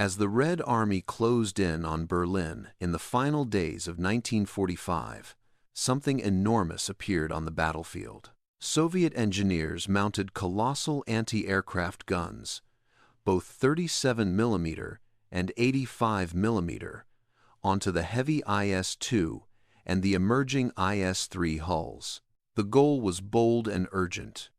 As the Red Army closed in on Berlin in the final days of 1945, something enormous appeared on the battlefield. Soviet engineers mounted colossal anti-aircraft guns, both 37mm and 85mm, onto the heavy IS-2 and the emerging IS-3 hulls. The goal was bold and urgent: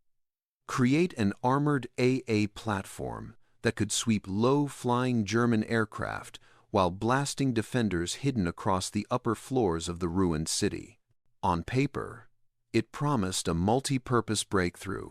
create an armored AA platform that could sweep low-flying German aircraft while blasting defenders hidden across the upper floors of the ruined city. On paper, it promised a multi-purpose breakthrough.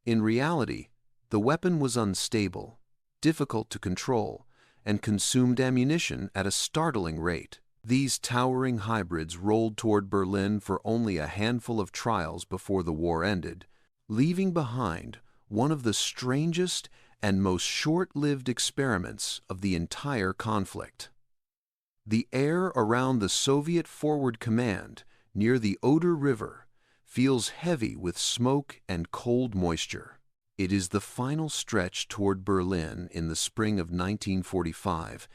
In reality, the weapon was unstable, difficult to control, and consumed ammunition at a startling rate. These towering hybrids rolled toward Berlin for only a handful of trials before the war ended, leaving behind one of the strangest and most short-lived experiments of the entire conflict. The air around the Soviet Forward Command near the Oder River feels heavy with smoke and cold moisture. It is the final stretch toward Berlin in the spring of 1945,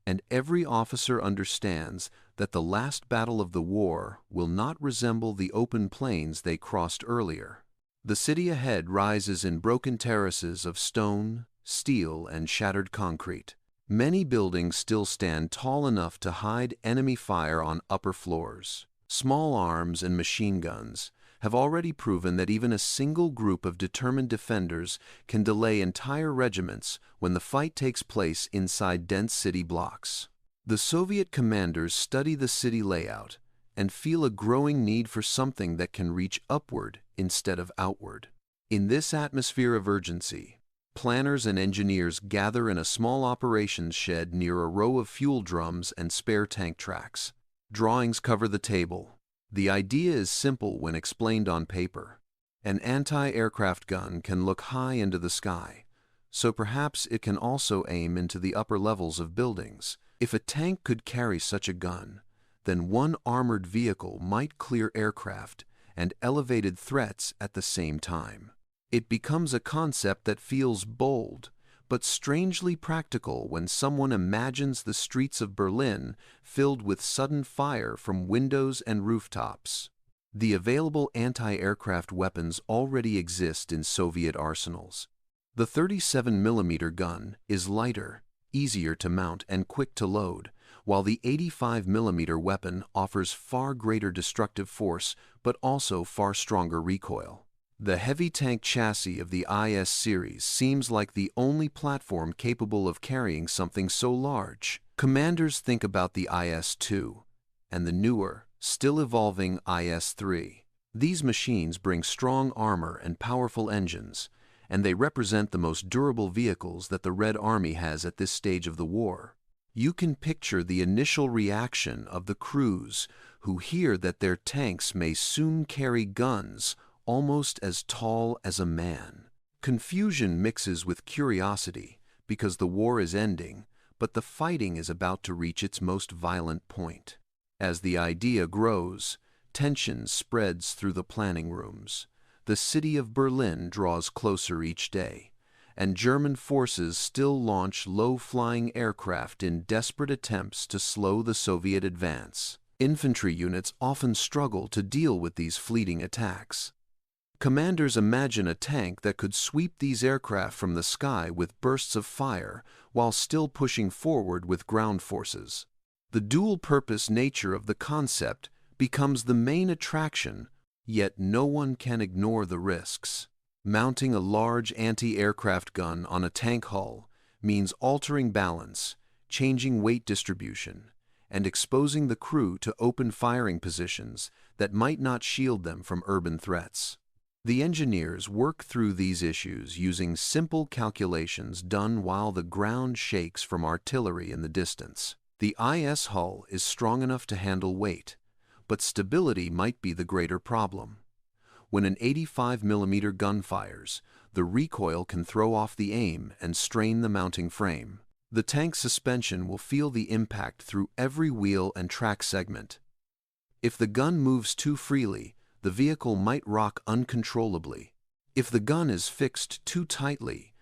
and every officer understands that the last battle of the war will not resemble the open plains they crossed earlier. The city ahead rises in broken terraces of stone, steel, and shattered concrete. Many buildings still stand tall enough to hide enemy fire on upper floors. Small arms and machine guns have already proven that even a single group of determined defenders can delay entire regiments when the fight takes place inside dense city blocks. The Soviet commanders study the city layout and feel a growing need for something that can reach upward instead of outward. In this atmosphere of urgency, planners and engineers gather in a small operations shed near a row of fuel drums and spare tank tracks. Drawings cover the table. The idea is simple when explained on paper. An anti-aircraft gun can look high into the sky, so perhaps it can also aim into the upper levels of buildings. If a tank could carry such a gun, then one armored vehicle might clear aircraft and elevated threats at the same time. It becomes a concept that feels bold, but strangely practical when someone imagines the streets of Berlin filled with sudden fire from windows and rooftops. The available anti-aircraft weapons already exist in Soviet arsenals. The 37mm gun is lighter, easier to mount, and quick to load, while the 85mm weapon offers far greater destructive force but also far stronger recoil. The heavy tank chassis of the IS series seems like the only platform capable of carrying something so large. Commanders think about the IS-2 and the newer, still evolving IS-3. These machines bring strong armor and powerful engines, and they represent the most durable vehicles that the Red Army has at this stage of the war. You can picture the initial reaction of the crews who hear that their tanks may soon carry guns almost as tall as a man. Confusion mixes with curiosity because the war is ending, but the fighting is about to reach its most violent point. As the idea grows, tension spreads through the planning rooms. The city of Berlin draws closer each day, and German forces still launch low-flying aircraft in desperate attempts to slow the Soviet advance. Infantry units often struggle to deal with these fleeting attacks. Commanders imagine a tank that could sweep these aircraft from the sky with bursts of fire while still pushing forward with ground forces. The dual-purpose nature of the concept becomes the main attraction, yet no one can ignore the risks. Mounting a large anti-aircraft gun on a tank hull means altering balance, changing weight distribution, and exposing the crew to open firing positions that might not shield them from urban threats. The engineers work through these issues using simple calculations done while the ground shakes from artillery in the distance. The IS hull is strong enough to handle weight, but stability might be the greater problem. When an 85mm gun fires, the recoil can throw off the aim and strain the mounting frame. The tank suspension will feel the impact through every wheel and track segment. If the gun moves too freely, the vehicle might rock uncontrollably. If the gun is fixed too tightly,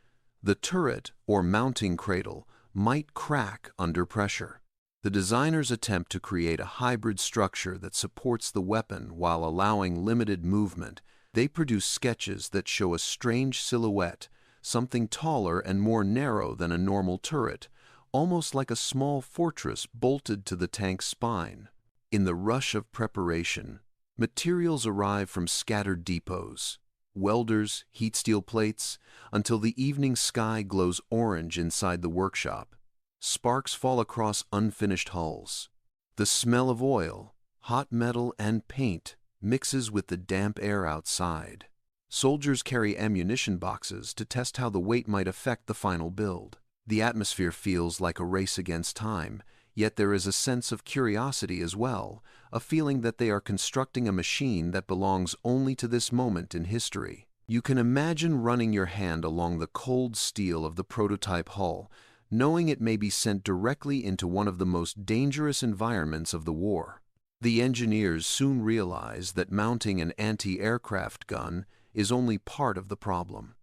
the turret or mounting cradle might crack under pressure. The designers attempt to create a hybrid structure that supports the weapon while allowing limited movement. They produce sketches that show a strange silhouette, something taller and more narrow than a normal turret, almost like a small fortress bolted to the tank's spine. In the rush of preparation, materials arrive from scattered depots, welders, heat steel plates, until the evening sky glows orange inside the workshop. Sparks fall across unfinished hulls. The smell of oil, hot metal, and paint mixes with the damp air outside. Soldiers carry ammunition boxes to test how the weight might affect the final build. The atmosphere feels like a race against time, yet there is a sense of curiosity as well, a feeling that they are constructing a machine that belongs only to this moment in history. You can imagine running your hand along the cold steel of the prototype hull, knowing it may be sent directly into one of the most dangerous environments of the war. The engineers soon realize that mounting an anti-aircraft gun is only part of the problem.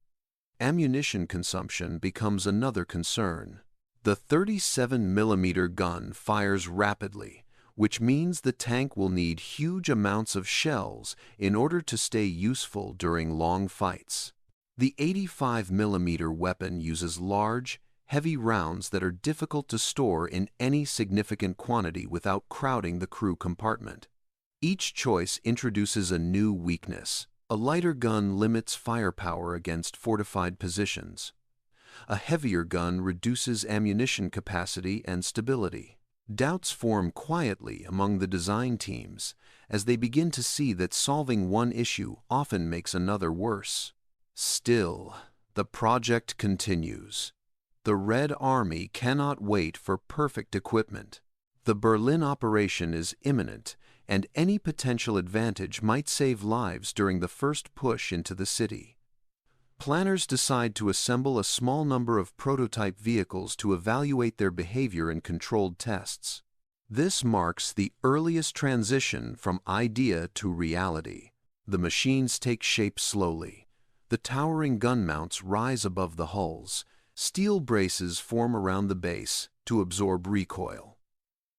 Ammunition consumption becomes another concern. The 37mm gun fires rapidly, which means the tank will need huge amounts of shells in order to stay useful during long fights. The 85mm weapon uses large, heavy rounds that are difficult to store in any significant quantity without crowding the crew compartment. Each choice introduces a new weakness. A lighter gun limits firepower against fortified positions. A heavier gun reduces ammunition capacity and stability. Doubts form quietly among the design teams as they begin to see that solving one issue often makes another worse. Still, the project continues. The Red Army cannot wait for perfect equipment. The Berlin operation is imminent, and any potential advantage might save lives during the first push into the city. Planners decide to assemble a small number of prototype vehicles to evaluate their behavior in controlled tests. This marks the earliest transition from idea to reality. The machines take shape slowly. The towering gun mounts rise above the hulls. Steel braces form around the base to absorb recoil.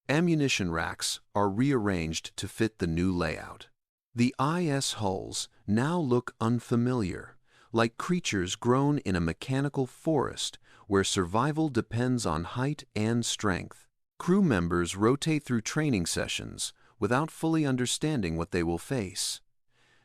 Ammunition racks are rearranged to fit the new layout. The IS hulls now look unfamiliar, like creatures grown in a mechanical forest where survival depends on height and strength. Crew members rotate through training sessions without fully understanding what they will face.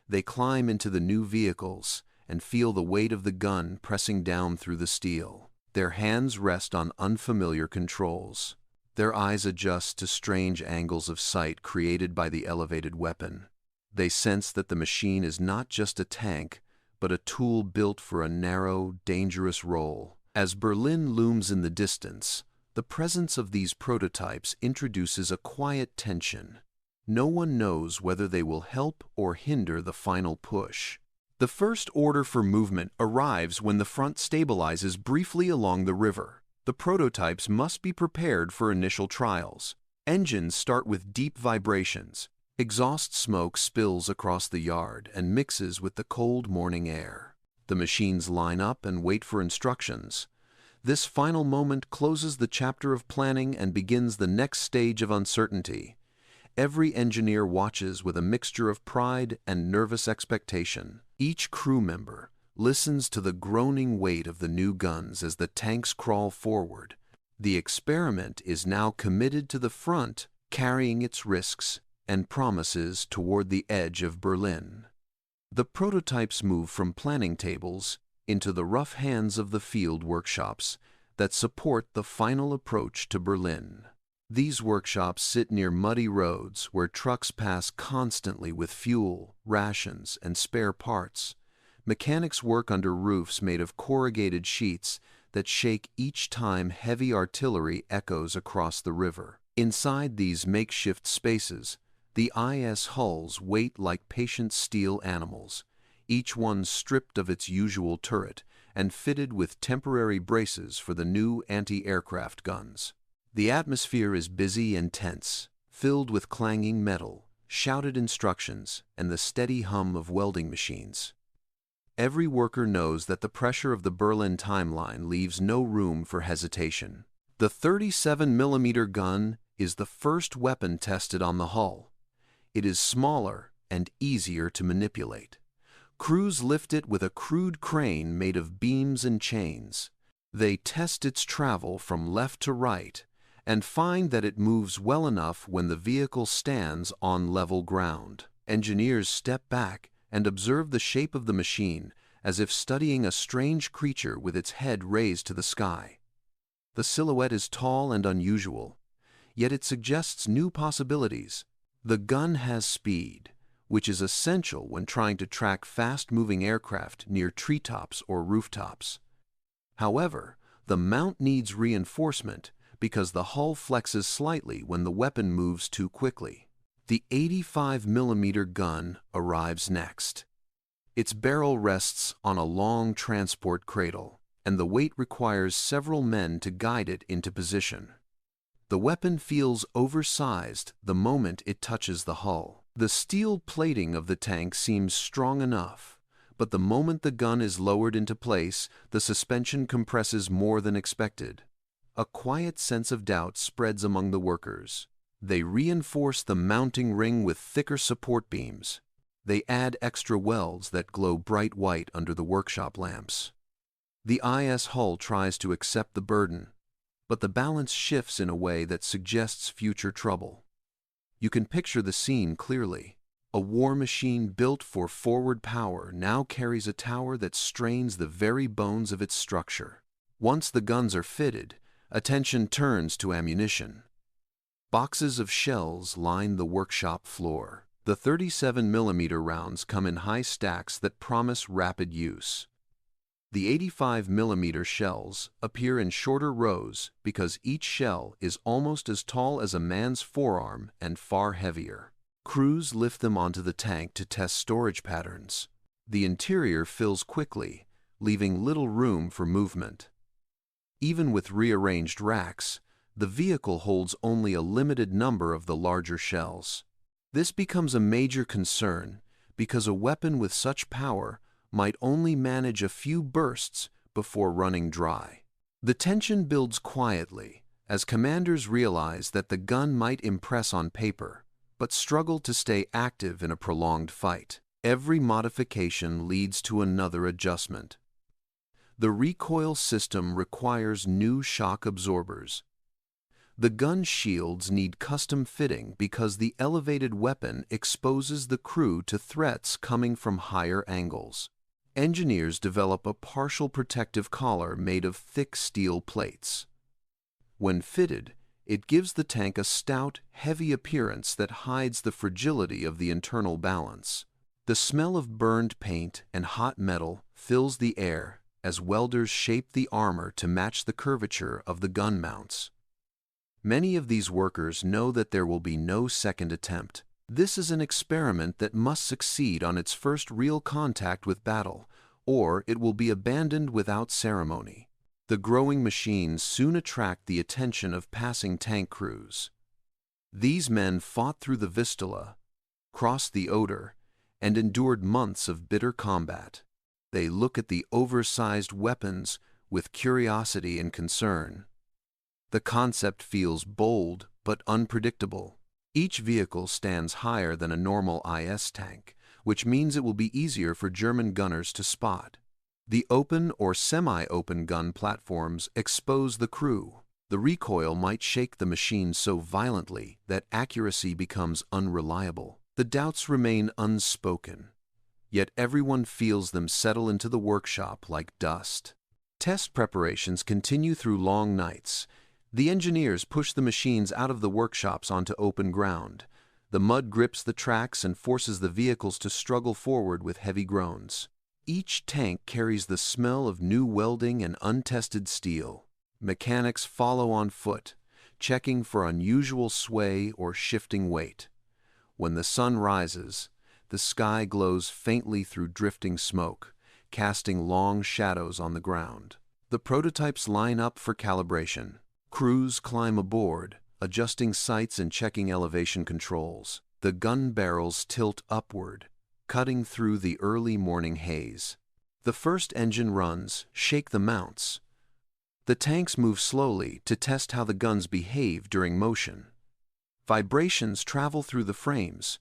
They climb into the new vehicles and feel the weight of the gun pressing down through the steel. Their hands rest on unfamiliar controls. Their eyes adjust to strange angles of sight created by the elevated weapon. They sense that the machine is not just a tank, but a tool built for a narrow, dangerous role. As Berlin looms in the distance, the presence of these prototypes introduces a quiet tension. No one knows whether they will help or hinder the final push. The first order for movement arrives when the front stabilizes briefly along the river. The prototypes must be prepared for initial trials. Engines start with deep vibrations. Exhaust smoke spills across the yard and mixes with the cold morning air. The machines line up and wait for instructions. This final moment closes the chapter of planning and begins the next stage of uncertainty. Every engineer watches with a mixture of pride and nervous expectation. Each crew member listens to the groaning weight of the new guns as the tanks crawl forward. The experiment is now committed to the front, carrying its risks and promises toward the edge of Berlin. The prototypes move from planning tables into the rough hands of the field workshops that support the final approach to Berlin. These workshops sit near muddy roads where trucks pass constantly with fuel, rations, and spare parts. Mechanics work under roofs made of corrugated sheets that shake each time heavy artillery echoes across the river. Inside these makeshift spaces, the IS hulls wait like patient steel animals, each one stripped of its usual turret and fitted with temporary braces for the new anti-aircraft guns. The atmosphere is busy and tense, filled with clanging metal, shouted instructions, and the steady hum of welding machines. Every worker knows that the pressure of the Berlin timeline leaves no room for hesitation. The 37mm gun is the first weapon tested on the hull. It is smaller and easier to manipulate. Crews lift it with a crude crane made of beams and chains. They test its travel from left to right and find that it moves well enough when the vehicle stands on level ground. Engineers step back and observe the shape of the machine as if studying a strange creature with its head raised to the sky. The silhouette is tall and unusual, yet it suggests new possibilities. The gun has speed, which is essential when trying to track fast-moving aircraft near treetops or rooftops. However, the mount needs reinforcement because the hull flexes slightly when the weapon moves too quickly. The 85mm gun arrives next. Its barrel rests on a long transport cradle, and the weight requires several men to guide it into position. The weapon feels oversized the moment it touches the hull. The steel plating of the tank seems strong enough, but the moment the gun is lowered into place, the suspension compresses more than expected. A quiet sense of doubt spreads among the workers. They reinforce the mounting ring with thicker support beams. They add extra welds that glow bright white under the workshop lamps. The IS hull tries to accept the burden, but the balance shifts in a way that suggests future trouble. You can picture the scene clearly. A war machine built for forward power now carries a tower that strains the very bones of its structure. Once the guns are fitted, attention turns to ammunition. Boxes of shells line the workshop floor. The 37mm rounds come in high stacks that promise rapid use. The 85mm shells appear in shorter rows because each shell is almost as tall as a man's forearm and far heavier. Crews lift them onto the tank to test storage patterns. The interior fills quickly, leaving little room for movement. Even with rearranged racks, the vehicle holds only a limited number of the larger shells. This becomes a major concern because a weapon with such power might only manage a few bursts before running dry. The tension builds quietly as commanders realize that the gun might impress on paper, but struggle to stay active in a prolonged fight. Every modification leads to another adjustment. The recoil system requires new shock absorbers. The gun shields need custom fitting because the elevated weapon exposes the crew to threats coming from higher angles. Engineers develop a partial protective collar made of thick steel plates. When fitted, it gives the tank a stout, heavy appearance that hides the fragility of the internal balance. The smell of burned paint and hot metal fills the air as welders shape the armor to match the curvature of the gun mounts. Many of these workers know that there will be no second attempt. This is an experiment that must succeed on its first real contact with battle, or it will be abandoned without ceremony. The growing machines soon attract the attention of passing tank crews. These men fought through the Vistula, crossed the Oder, and endured months of bitter combat. They look at the oversized weapons with curiosity and concern. The concept feels bold but unpredictable. Each vehicle stands higher than a normal IS tank, which means it will be easier for German gunners to spot. The open or semi-open gun platforms expose the crew. The recoil might shake the machine so violently that accuracy becomes unreliable. The doubts remain unspoken, yet everyone feels them settle into the workshop like dust. Test preparations continue through long nights. The engineers push the machines out of the workshops onto open ground. The mud grips the tracks and forces the vehicles to struggle forward with heavy groans. Each tank carries the smell of new welding and untested steel. Mechanics follow on foot, checking for unusual sway or shifting weight. When the sun rises, the sky glows faintly through drifting smoke, casting long shadows on the ground. The prototypes line up for calibration. Crews climb aboard, adjusting sights and checking elevation controls. The gun barrels tilt upward, cutting through the early morning haze. The first engine runs shake the mounts, The tanks move slowly to test how the guns behave during motion. Vibrations travel through the frames,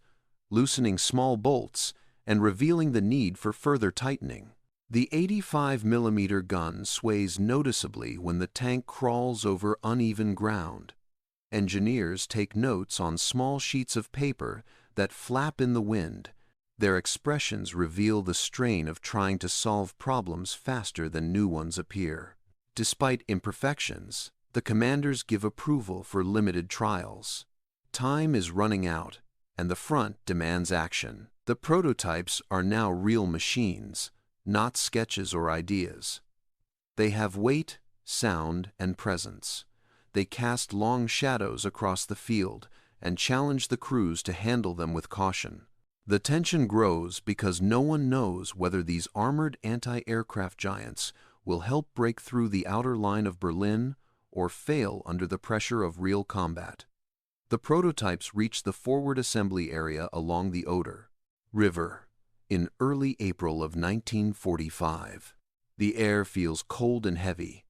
loosening small bolts and revealing the need for further tightening. The 85mm gun sways noticeably when the tank crawls over uneven ground. Engineers take notes on small sheets of paper that flap in the wind. Their expressions reveal the strain of trying to solve problems faster than new ones appear. Despite imperfections, the commanders give approval for limited trials. Time is running out, and the front demands action. The prototypes are now real machines, not sketches or ideas. They have weight, sound, and presence. They cast long shadows across the field and challenge the crews to handle them with caution. The tension grows because no one knows whether these armored anti-aircraft giants will help break through the outer line of Berlin or fail under the pressure of real combat. The prototypes reach the forward assembly area along the Oder River in early April of 1945. The air feels cold and heavy,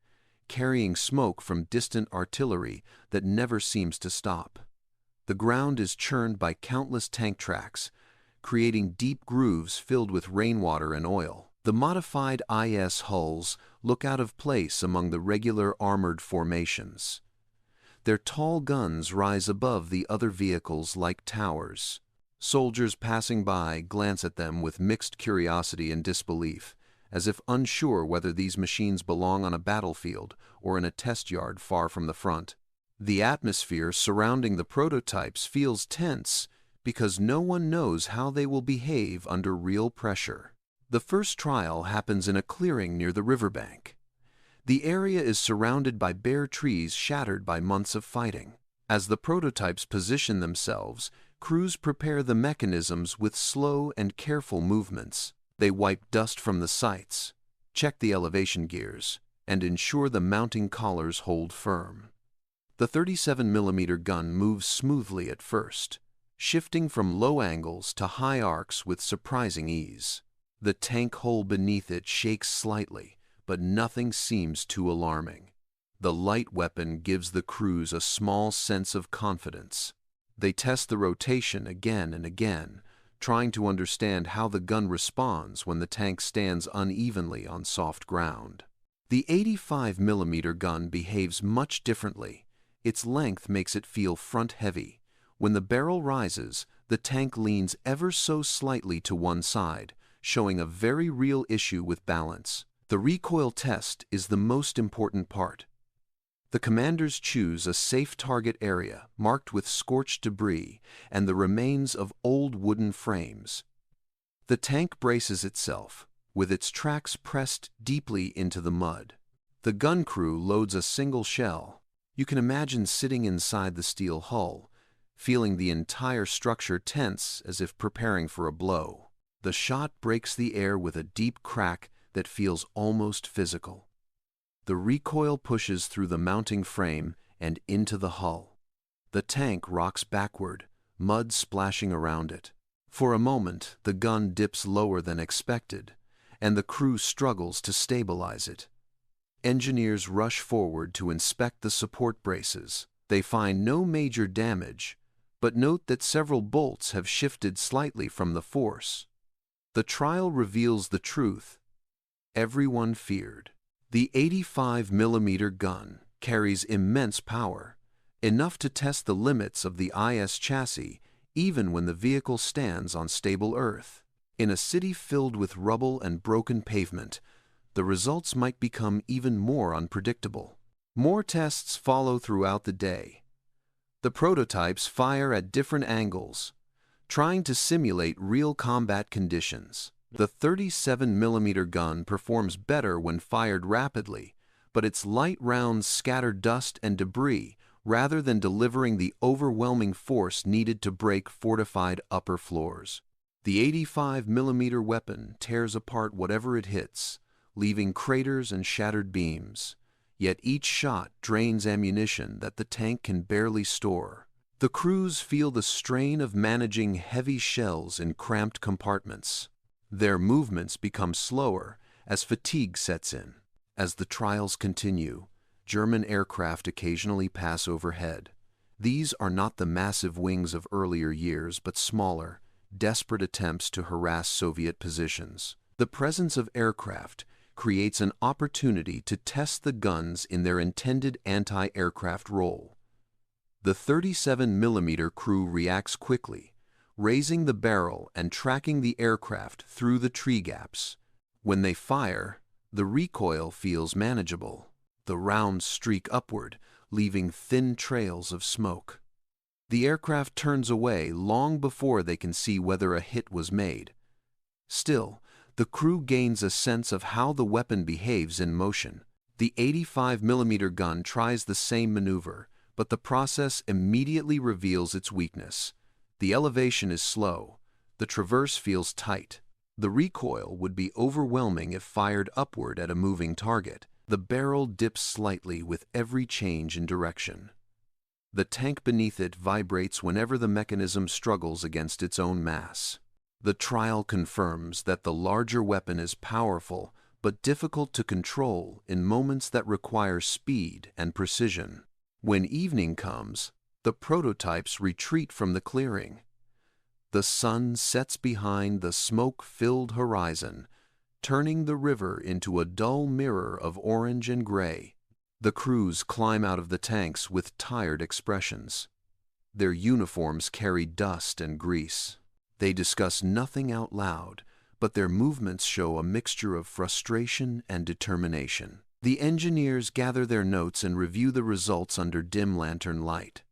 carrying smoke from distant artillery that never seems to stop. The ground is churned by countless tank tracks, creating deep grooves filled with rainwater and oil. The modified IS hulls look out of place among the regular armored formations. Their tall guns rise above the other vehicles like towers. Soldiers passing by glance at them with mixed curiosity and disbelief, as if unsure whether these machines belong on a battlefield or in a test yard far from the front. The atmosphere surrounding the prototypes feels tense because no one knows how they will behave under real pressure. The first trial happens in a clearing near the riverbank. The area is surrounded by bare trees shattered by months of fighting. As the prototypes position themselves, crews prepare the mechanisms with slow and careful movements. They wipe dust from the sights, check the elevation gears, and ensure the mounting collars hold firm. The 37mm gun moves smoothly at first, shifting from low angles to high arcs with surprising ease. The tank hull beneath it shakes slightly, but nothing seems too alarming. The light weapon gives the crews a small sense of confidence. They test the rotation again and again, trying to understand how the gun responds when the tank stands unevenly on soft ground. The 85mm gun behaves much differently. Its length makes it feel front-heavy. When the barrel rises, the tank leans ever so slightly to one side, showing a very real issue with balance. The recoil test is the most important part. The commanders choose a safe target area marked with scorched debris and the remains of old wooden frames. The tank braces itself, with its tracks pressed deeply into the mud. The gun crew loads a single shell. You can imagine sitting inside the steel hull, feeling the entire structure tense as if preparing for a blow. The shot breaks the air with a deep crack that feels almost physical. The recoil pushes through the mounting frame and into the hull. The tank rocks backward, mud splashing around it. For a moment, the gun dips lower than expected, and the crew struggles to stabilize it. Engineers rush forward to inspect the support braces. They find no major damage, but note that several bolts have shifted slightly from the force. The trial reveals the truth everyone feared. The 85mm gun carries immense power, enough to test the limits of the IS chassis even when the vehicle stands on stable earth. In a city filled with rubble and broken pavement, the results might become even more unpredictable. More tests follow throughout the day. The prototypes fire at different angles, trying to simulate real combat conditions. The 37mm gun performs better when fired rapidly, but its light rounds scatter dust and debris rather than delivering the overwhelming force needed to break fortified upper floors. The 85mm weapon tears apart whatever it hits, leaving craters and shattered beams. Yet each shot drains ammunition that the tank can barely store. The crews feel the strain of managing heavy shells in cramped compartments. Their movements become slower as fatigue sets in. As the trials continue, German aircraft occasionally pass overhead. These are not the massive wings of earlier years, but smaller, desperate attempts to harass Soviet positions. The presence of aircraft creates an opportunity to test the guns in their intended anti-aircraft role. The 37mm crew reacts quickly, raising the barrel and tracking the aircraft through the tree gaps. When they fire, the recoil feels manageable. The rounds streak upward, leaving thin trails of smoke. The aircraft turns away long before they can see whether a hit was made. Still, the crew gains a sense of how the weapon behaves in motion. The 85mm gun tries the same maneuver, but the process immediately reveals its weakness. The elevation is slow. The traverse feels tight. The recoil would be overwhelming if fired upward at a moving target. The barrel dips slightly with every change in direction. The tank beneath it vibrates whenever the mechanism struggles against its own mass. The trial confirms that the larger weapon is powerful but difficult to control in moments that require speed and precision. When evening comes, the prototypes retreat from the clearing. The sun sets behind the smoke-filled horizon, turning the river into a dull mirror of orange and gray. The crews climb out of the tanks with tired expressions. Their uniforms carry dust and grease. They discuss nothing out loud, but their movements show a mixture of frustration and determination. The engineers gather their notes and review the results under dim lantern light.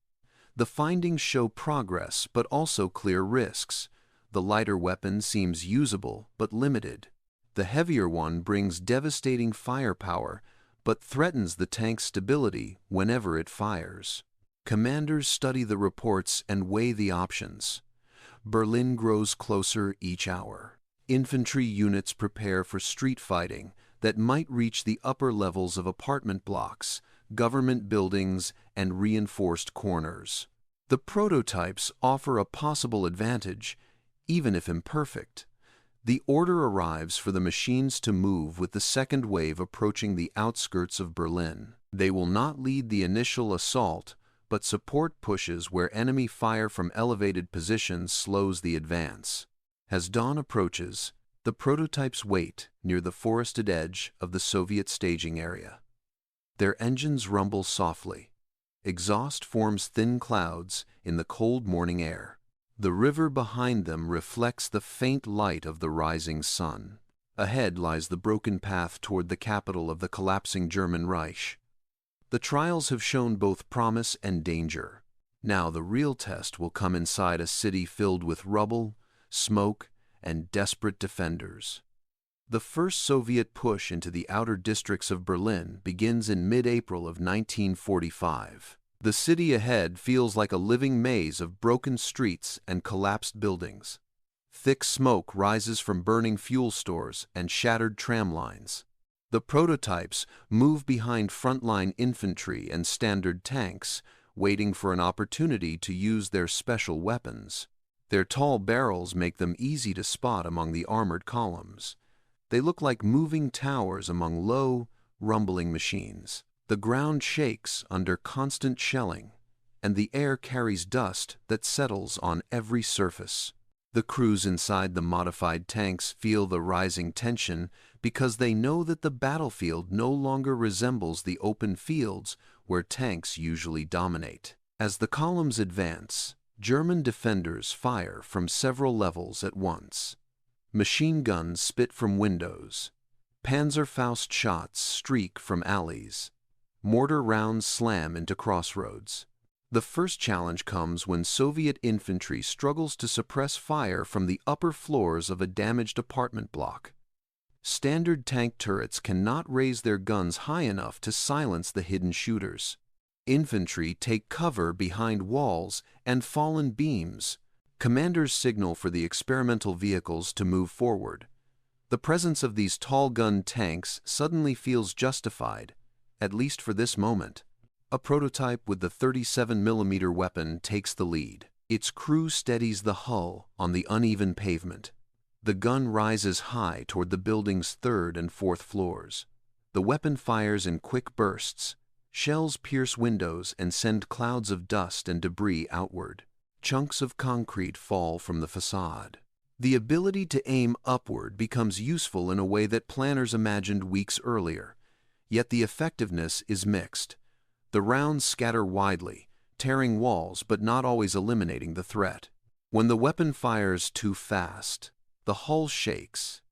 The findings show progress, but also clear risks. The lighter weapon seems usable, but limited. The heavier one brings devastating firepower, but threatens the tank's stability whenever it fires. Commanders study the reports and weigh the options. Berlin grows closer each hour. Infantry units prepare for street fighting that might reach the upper levels of apartment blocks, government buildings, and reinforced corners. The prototypes offer a possible advantage, even if imperfect. The order arrives for the machines to move with the second wave approaching the outskirts of Berlin. They will not lead the initial assault, but support pushes where enemy fire from elevated positions slows the advance. As dawn approaches, the prototypes wait near the forested edge of the Soviet staging area. Their engines rumble softly. Exhaust forms thin clouds in the cold morning air. The river behind them reflects the faint light of the rising sun. Ahead lies the broken path toward the capital of the collapsing German Reich. The trials have shown both promise and danger. Now the real test will come inside a city filled with rubble, smoke, and desperate defenders. The first Soviet push into the outer districts of Berlin begins in mid-April of 1945. The city ahead feels like a living maze of broken streets and collapsed buildings. Thick smoke rises from burning fuel stores and shattered tram lines. The prototypes move behind frontline infantry and standard tanks, waiting for an opportunity to use their special weapons. Their tall barrels make them easy to spot among the armored columns. They look like moving towers among low, rumbling machines. The ground shakes under constant shelling, and the air carries dust that settles on every surface. The crews inside the modified tanks feel the rising tension because they know that the battlefield no longer resembles the open fields where tanks usually dominate. As the columns advance, German defenders fire from several levels at once. Machine guns spit from windows. Panzerfaust shots streak from alleys. Mortar rounds slam into crossroads. The first challenge comes when Soviet infantry struggles to suppress fire from the upper floors of a damaged apartment block. Standard tank turrets cannot raise their guns high enough to silence the hidden shooters. Infantry take cover behind walls and fallen beams. Commanders signal for the experimental vehicles to move forward. The presence of these tall gun tanks suddenly feels justified, at least for this moment. A prototype with the 37mm weapon takes the lead. Its crew steadies the hull on the uneven pavement. The gun rises high toward the building's third and fourth floors. The weapon fires in quick bursts, Shells pierce windows and send clouds of dust and debris outward. Chunks of concrete fall from the facade. The ability to aim upward becomes useful in a way that planners imagined weeks earlier, yet the effectiveness is mixed. The rounds scatter widely, tearing walls but not always eliminating the threat. When the weapon fires too fast, the hull shakes,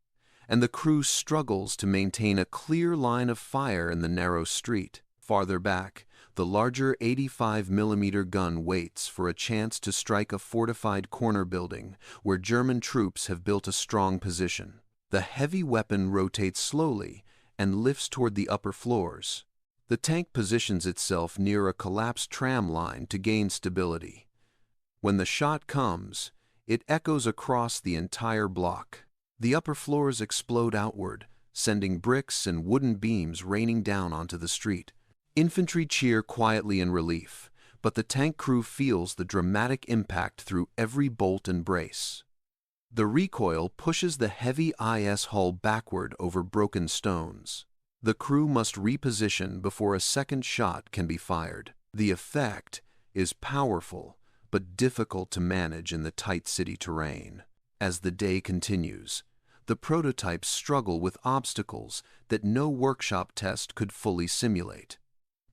and the crew struggles to maintain a clear line of fire in the narrow street. Farther back, the larger 85mm gun waits for a chance to strike a fortified corner building where German troops have built a strong position. The heavy weapon rotates slowly and lifts toward the upper floors. The tank positions itself near a collapsed tram line to gain stability. When the shot comes, it echoes across the entire block. The upper floors explode outward, sending bricks and wooden beams raining down onto the street. Infantry cheer quietly in relief, but the tank crew feels the dramatic impact through every bolt and brace. The recoil pushes the heavy IS hull backward over broken stones. The crew must reposition before a second shot can be fired. The effect is powerful, but difficult to manage in the tight city terrain. As the day continues, the prototypes struggle with obstacles that no workshop test could fully simulate.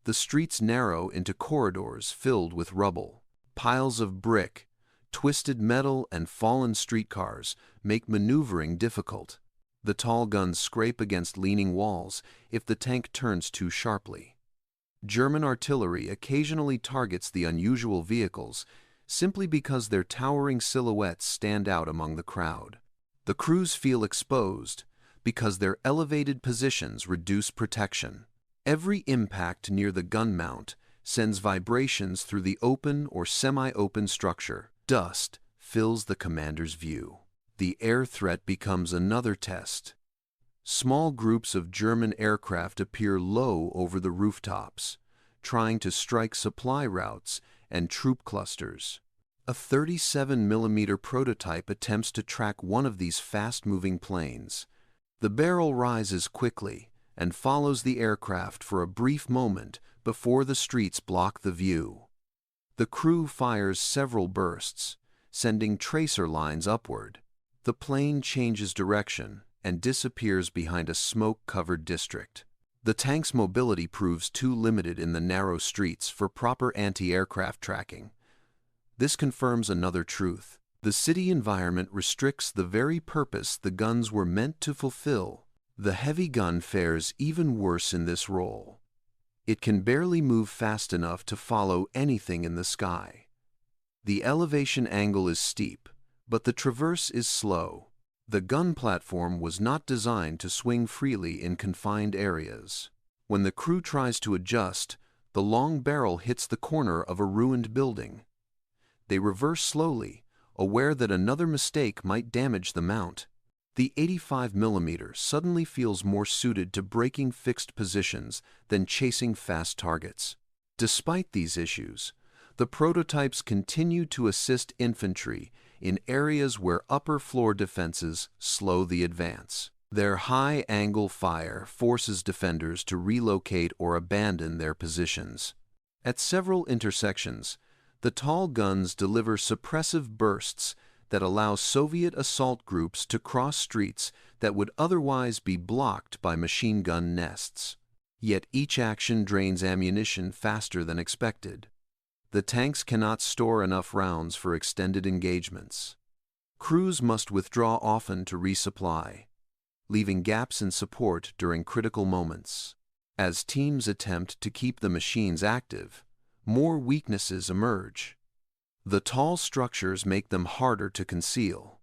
The streets narrow into corridors filled with rubble. Piles of brick, twisted metal, and fallen streetcars make maneuvering difficult. The tall guns scrape against leaning walls if the tank turns too sharply. German artillery occasionally targets the unusual vehicles simply because their towering silhouettes stand out among the crowd. The crews feel exposed because their elevated positions reduce protection. Every impact near the gun mount sends vibrations through the open or semi-open structure. Dust fills the commander's view. The air threat becomes another test. Small groups of German aircraft appear low over the rooftops, trying to strike supply routes and troop clusters. A 37mm prototype attempts to track one of these fast-moving planes. The barrel rises quickly and follows the aircraft for a brief moment before the streets block the view. The crew fires several bursts, sending tracer lines upward. The plane changes direction and disappears behind a smoke-covered district. The tank's mobility proves too limited in the narrow streets for proper anti-aircraft tracking. This confirms another truth. The city environment restricts the very purpose the guns were meant to fulfill. The heavy gun fares even worse in this role. It can barely move fast enough to follow anything in the sky. The elevation angle is steep, but the traverse is slow. The gun platform was not designed to swing freely in confined areas. When the crew tries to adjust, the long barrel hits the corner of a ruined building. They reverse slowly, aware that another mistake might damage the mount. The 85mm suddenly feels more suited to breaking fixed positions than chasing fast targets. Despite these issues, the prototypes continue to assist infantry in areas where upper floor defenses slow the advance. Their high-angle fire forces defenders to relocate or abandon their positions. At several intersections, the tall guns deliver suppressive bursts that allow Soviet assault groups to cross streets that would otherwise be blocked by machine gun nests. Yet each action drains ammunition faster than expected. The tanks cannot store enough rounds for extended engagements. Crews must withdraw often to resupply, leaving gaps in support during critical moments. As teams attempt to keep the machines active, more weaknesses emerge. The tall structures make them harder to conceal.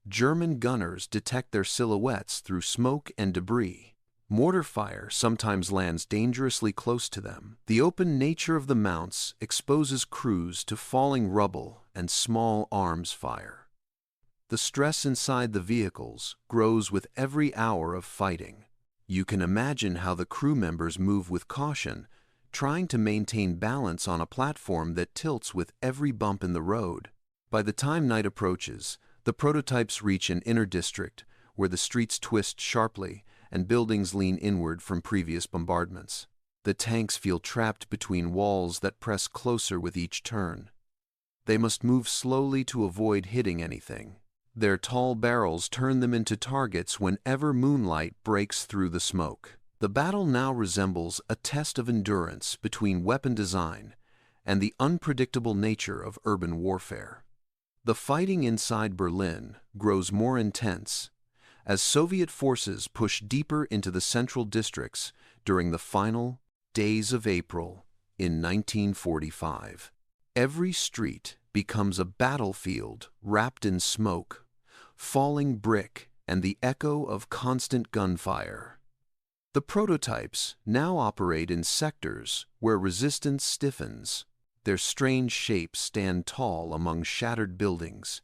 German gunners detect their silhouettes through smoke and debris. Mortar fire sometimes lands dangerously close to them. The open nature of the mounts exposes crews to falling rubble and small arms fire. The stress inside the vehicles grows with every hour of fighting. You can imagine how the crew members move with caution, trying to maintain balance on a platform that tilts with every bump in the road. By the time night approaches, the prototypes reach an inner district where the streets twist sharply and buildings lean inward from previous bombardments. The The tanks feel trapped between walls that press closer with each turn. They must move slowly to avoid hitting anything. Their tall barrels turn them into targets whenever moonlight breaks through the smoke. The battle now resembles a test of endurance between weapon design and the unpredictable nature of urban warfare. The fighting inside Berlin grows more intense as Soviet forces push deeper into the central districts during the final days of April in 1945. Every street becomes a battlefield wrapped in smoke, falling brick, and the echo of constant gunfire. The prototypes now operate in sectors where resistance stiffens. Their strange shapes stand tall among shattered buildings,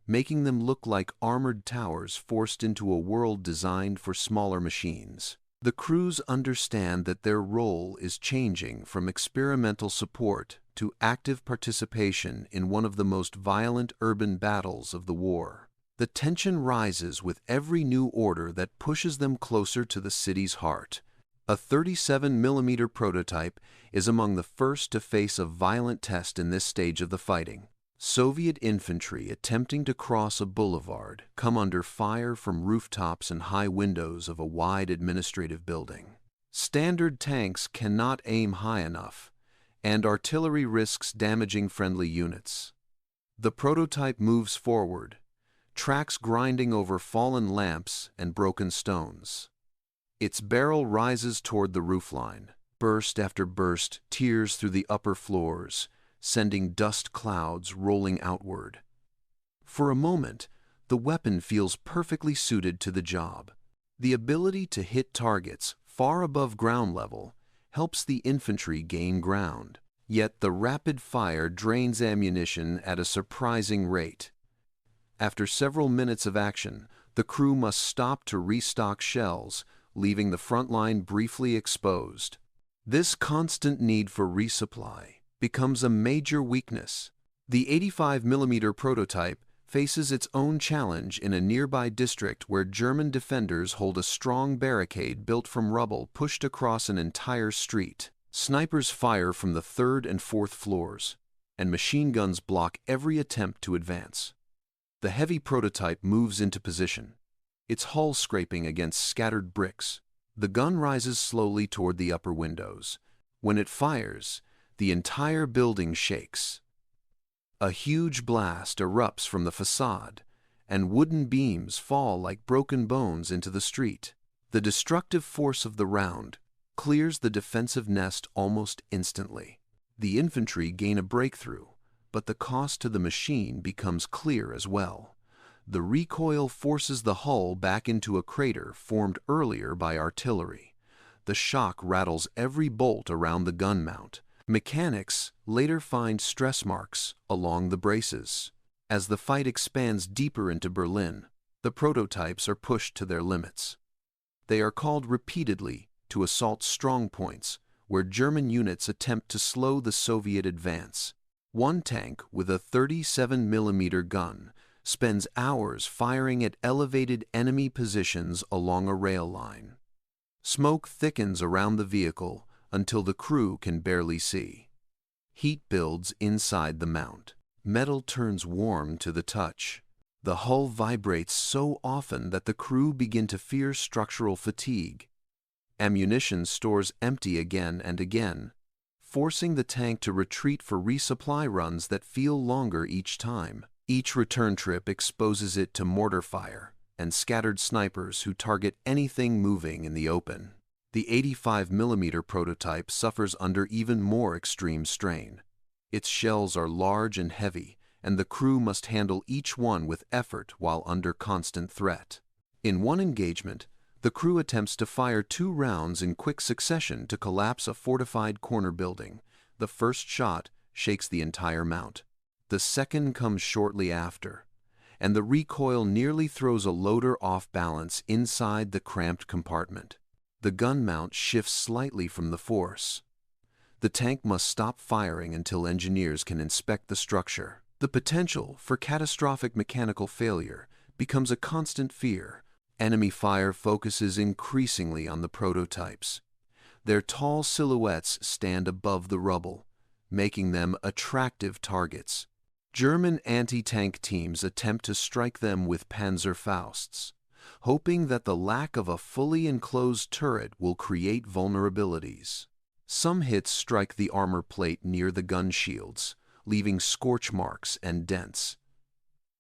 making them look like armored towers forced into a world designed for smaller machines. The crews understand that their role is changing from experimental support to active participation in one of the most violent urban battles of the war. The tension rises with every new order that pushes them closer to the city's heart. A 37mm prototype is among the first to face a violent test in this stage of the fighting. Soviet infantry attempting to cross a boulevard come under fire from rooftops and high windows of a wide administrative building. Standard tanks cannot aim high enough, and artillery risks damaging friendly units. The prototype moves forward, tracks grinding over fallen lamps and broken stones. Its barrel rises toward the roofline. Burst after burst tears through the upper floors, sending dust clouds rolling outward. For a moment, the weapon feels perfectly suited to the job. The ability to hit targets far above ground level helps the infantry gain ground. Yet the rapid fire drains ammunition at a surprising rate. After several minutes of action, the crew must stop to restock shells, leaving the front line briefly exposed. This constant need for resupply becomes a major weakness. The 85mm prototype faces its own challenge in a nearby district where German defenders hold a strong barricade built from rubble pushed across an entire street. Snipers fire from the third and fourth floors, and machine guns block every attempt to advance. The heavy prototype moves into position, its hull scraping against scattered bricks. The gun rises slowly toward the upper windows. When it fires, the entire building shakes. A huge blast erupts from the facade, and wooden beams fall like broken bones into the street. The destructive force of the round clears the defensive nest almost instantly. The infantry gain a breakthrough, but the cost to the machine becomes clear as well. The recoil forces the hull back into a crater formed earlier by artillery. The shock rattles every bolt around the gun mount. Mechanics later find stress marks along the braces. As the fight expands deeper into Berlin, the prototypes are pushed to their limits. They are called repeatedly to assault strongpoints where German units attempt to slow the Soviet advance. One tank with a 37mm gun spends hours firing at elevated enemy positions along a rail line. Smoke thickens around the vehicle until the crew can barely see. Heat builds inside the mount. Metal turns warm to the touch. The hull vibrates so often that the crew begin to fear structural fatigue. Ammunition stores empty again and again, forcing the tank to retreat for resupply runs that feel longer each time. Each return trip exposes it to mortar fire and scattered snipers who target anything moving in the open. The 85mm prototype suffers under even more extreme strain. Its shells are large and heavy, and the crew must handle each one with effort while under constant threat. In one engagement, the crew attempts to fire 2 rounds in quick succession to collapse a fortified corner building. The first shot shakes the entire mount. The second comes shortly after, and the recoil nearly throws a loader off balance inside the cramped compartment. The gun mount shifts slightly from the force. The tank must stop firing until engineers can inspect the structure. The potential for catastrophic mechanical failure becomes a constant fear. Enemy fire focuses increasingly on the prototypes. Their tall silhouettes stand above the rubble, making them attractive targets. German anti-tank teams attempt to strike them with Panzerfausts, hoping that the lack of a fully enclosed turret will create vulnerabilities. Some hits strike the armor plate near the gun shields, leaving scorch marks and dents.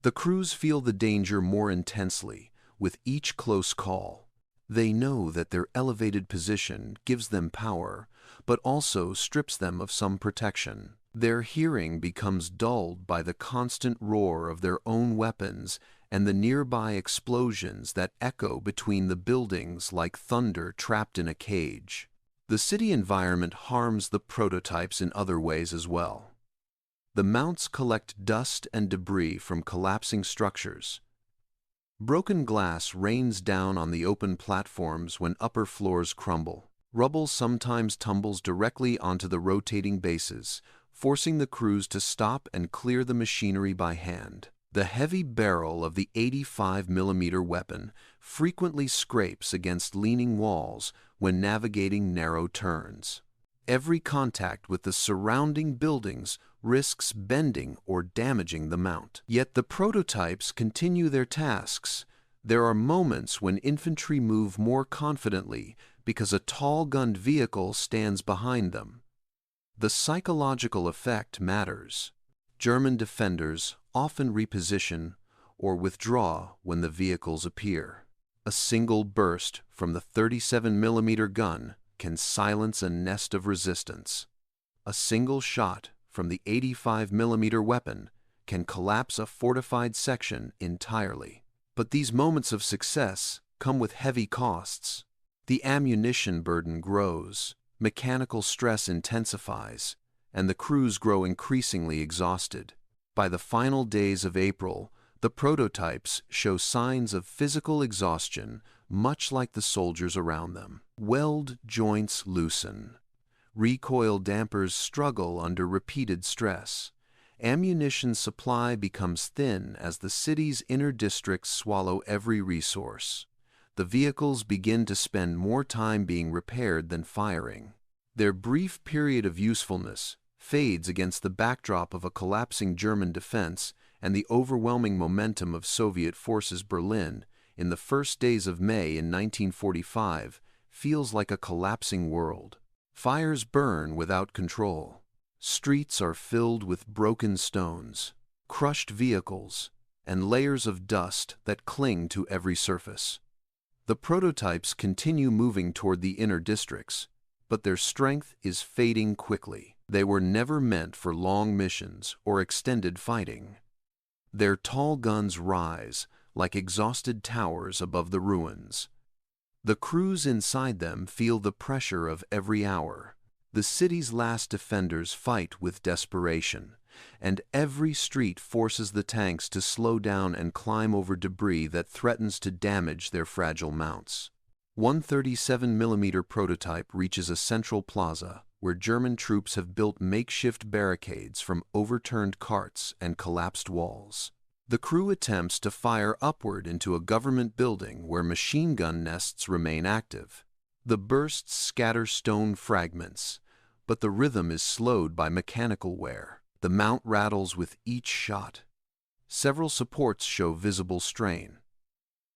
The crews feel the danger more intensely with each close call. They know that their elevated position gives them power, but also strips them of some protection. Their hearing becomes dulled by the constant roar of their own weapons and the nearby explosions that echo between the buildings like thunder trapped in a cage. The city environment harms the prototypes in other ways as well. The mounts collect dust and debris from collapsing structures. Broken glass rains down on the open platforms when upper floors crumble. Rubble sometimes tumbles directly onto the rotating bases, forcing the crews to stop and clear the machinery by hand. The heavy barrel of the 85mm weapon frequently scrapes against leaning walls when navigating narrow turns. Every contact with the surrounding buildings risks bending or damaging the mount. Yet the prototypes continue their tasks. There are moments when infantry move more confidently because a tall-gunned vehicle stands behind them. The psychological effect matters. German defenders often reposition or withdraw when the vehicles appear. A single burst from the 37mm gun can silence a nest of resistance. A single shot from the 85mm weapon can collapse a fortified section entirely. But these moments of success come with heavy costs. The ammunition burden grows, mechanical stress intensifies, and the crews grow increasingly exhausted. By the final days of April, the prototypes show signs of physical exhaustion, much like the soldiers around them. Weld joints loosen. Recoil dampers struggle under repeated stress. Ammunition supply becomes thin as the city's inner districts swallow every resource. The vehicles begin to spend more time being repaired than firing. Their brief period of usefulness fades against the backdrop of a collapsing German defense and the overwhelming momentum of Soviet forces. Berlin, in the first days of May in 1945, feels like a collapsing world. Fires burn without control. Streets are filled with broken stones, crushed vehicles, and layers of dust that cling to every surface. The prototypes continue moving toward the inner districts, but their strength is fading quickly. They were never meant for long missions or extended fighting. Their tall guns rise like exhausted towers above the ruins. The crews inside them feel the pressure of every hour. The city's last defenders fight with desperation, and every street forces the tanks to slow down and climb over debris that threatens to damage their fragile mounts. One 37mm prototype reaches a central plaza where German troops have built makeshift barricades from overturned carts and collapsed walls. The crew attempts to fire upward into a government building where machine gun nests remain active. The bursts scatter stone fragments, but the rhythm is slowed by mechanical wear. The mount rattles with each shot. Several supports show visible strain.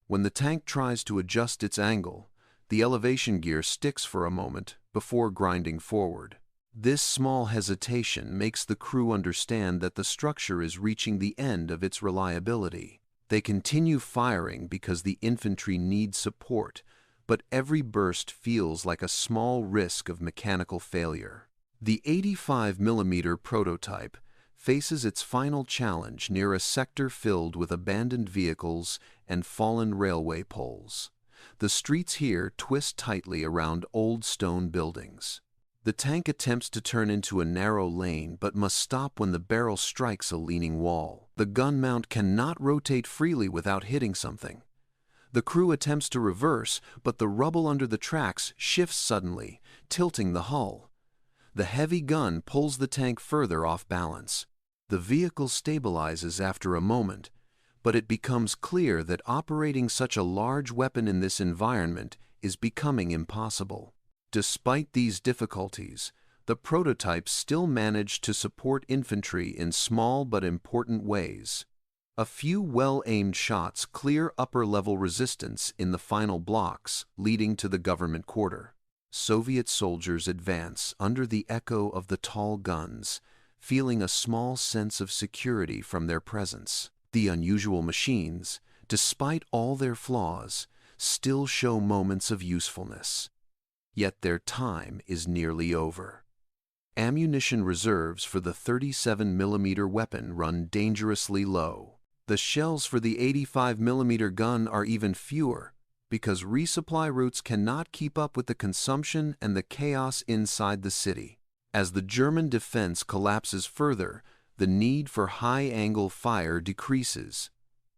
When the tank tries to adjust its angle, the elevation gear sticks for a moment before grinding forward. This small hesitation makes the crew understand that the structure is reaching the end of its reliability. They continue firing because the infantry needs support, but every burst feels like a small risk of mechanical failure. The 85mm prototype faces its final challenge near a sector filled with abandoned vehicles and fallen railway poles. The streets here twist tightly around old stone buildings. The tank attempts to turn into a narrow lane but must stop when the barrel strikes a leaning wall. The gun mount cannot rotate freely without hitting something. The crew attempts to reverse, but the rubble under the tracks shifts suddenly, tilting the hull. The heavy gun pulls the tank further off balance. The vehicle stabilizes after a moment, but it becomes clear that operating such a large weapon in this environment is becoming impossible. Despite these difficulties, the prototypes still managed to support infantry in small but important ways. A few well-aimed shots clear upper-level resistance in the final blocks, leading to the government quarter. Soviet soldiers advance under the echo of the tall guns, feeling a small sense of security from their presence. The unusual machines, despite all their flaws, still show moments of usefulness. Yet their time is nearly over. Ammunition reserves for the 37mm weapon run dangerously low. The shells for the 85mm gun are even fewer, because resupply routes cannot keep up with the consumption and the chaos inside the city. As the German defense collapses further, the need for high-angle fire decreases.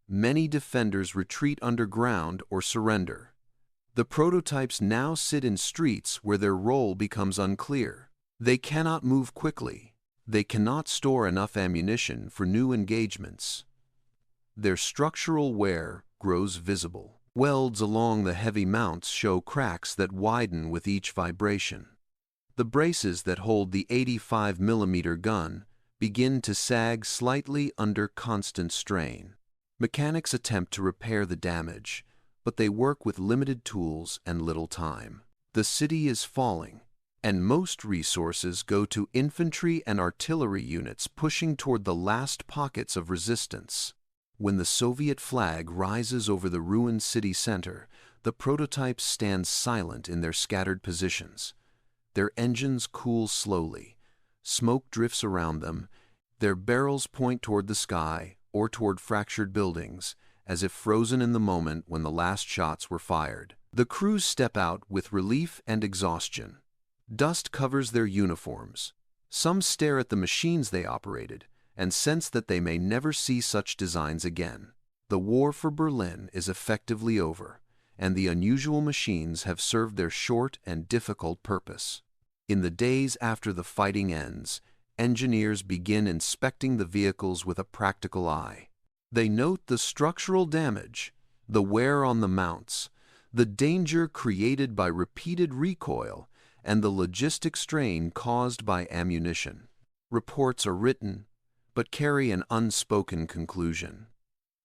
Many defenders retreat underground or surrender. The prototypes now sit in streets where their role becomes unclear. They cannot move quickly. They cannot store enough ammunition for new engagements. Their structural wear grows visible. Welds along the heavy mounts show cracks that widen with each vibration. The braces that hold the 85mm gun begin to sag slightly under constant strain. Mechanics attempt to repair the damage, but they work with limited tools and little time. The city is falling, and most resources go to infantry and artillery units pushing toward the last pockets of resistance. When the Soviet flag rises over the ruined city center, the prototypes stand silent in their scattered positions. Their engines cool slowly. Smoke drifts around them. Their barrels point toward the sky or toward fractured buildings, as if frozen in the moment when the last shots were fired. The crews step out with relief and exhaustion. Dust covers their uniforms. Some stare at the machines they operated and sense that they may never see such designs again. The war for Berlin is effectively over, and the unusual machines have served their short and difficult purpose. In the days after the fighting ends, engineers begin inspecting the vehicles with a practical eye. They note the structural damage, the wear on the mounts, the danger created by repeated recoil, and the logistic strain caused by ammunition. Reports are written, but carry an unspoken conclusion.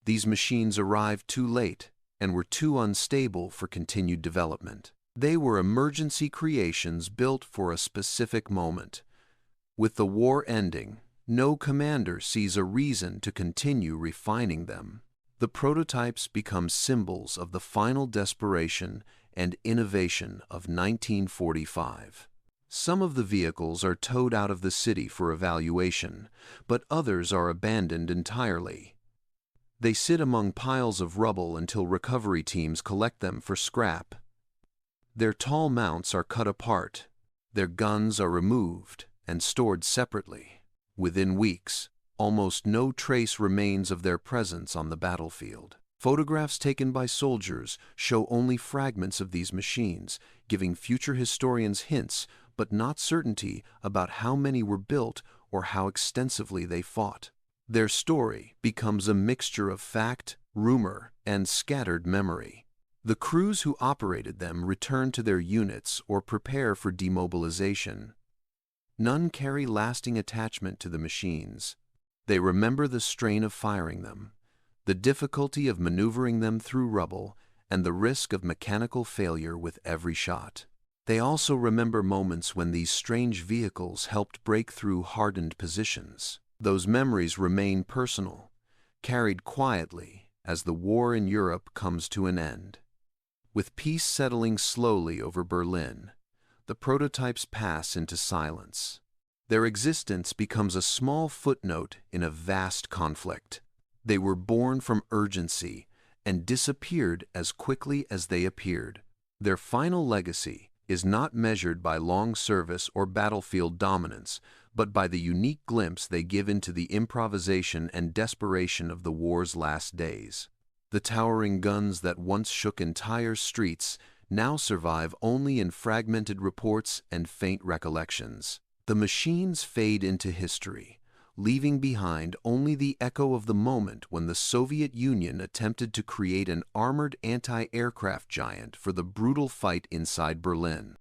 These machines arrived too late and were too unstable for continued development. They were emergency creations built for a specific moment. With the war ending, no commander sees a reason to continue refining them. The prototypes become symbols of the final desperation and innovation of 1945. Some of the vehicles are towed out of the city for evaluation, but others are abandoned entirely. They sit among piles of rubble until recovery teams collect them for scrap. Their tall mounts are cut apart, their guns are removed and stored separately. Within weeks, almost no trace remains of their presence on the battlefield. Photographs taken by soldiers show only fragments of these machines, giving future historians hints but not certainty about how many were built or how extensively they fought. Their story becomes a mixture of fact, rumor, and scattered memory. The crews who operated them return to their units or prepare for demobilization. None carry lasting attachment to the machines. They remember the strain of firing them, the difficulty of maneuvering them through rubble, and the risk of mechanical failure with every shot. They also remember moments when these strange vehicles helped break through hardened positions. Those memories remain personal, carried quietly as the war in Europe comes to an end. With peace settling slowly over Berlin, the prototypes pass into silence. Their existence becomes a small footnote in a vast conflict. They were born from urgency and disappeared as quickly as they appeared. Their final legacy is not measured by long service or battlefield dominance, but by the unique glimpse they give into the improvisation and desperation of the war's last days. The towering guns that once shook entire streets now survive only in fragmented reports and faint recollections. The machines fade into history, leaving behind only the echo of the moment when the Soviet Union attempted to create an armored anti-aircraft giant for the brutal fight inside Berlin.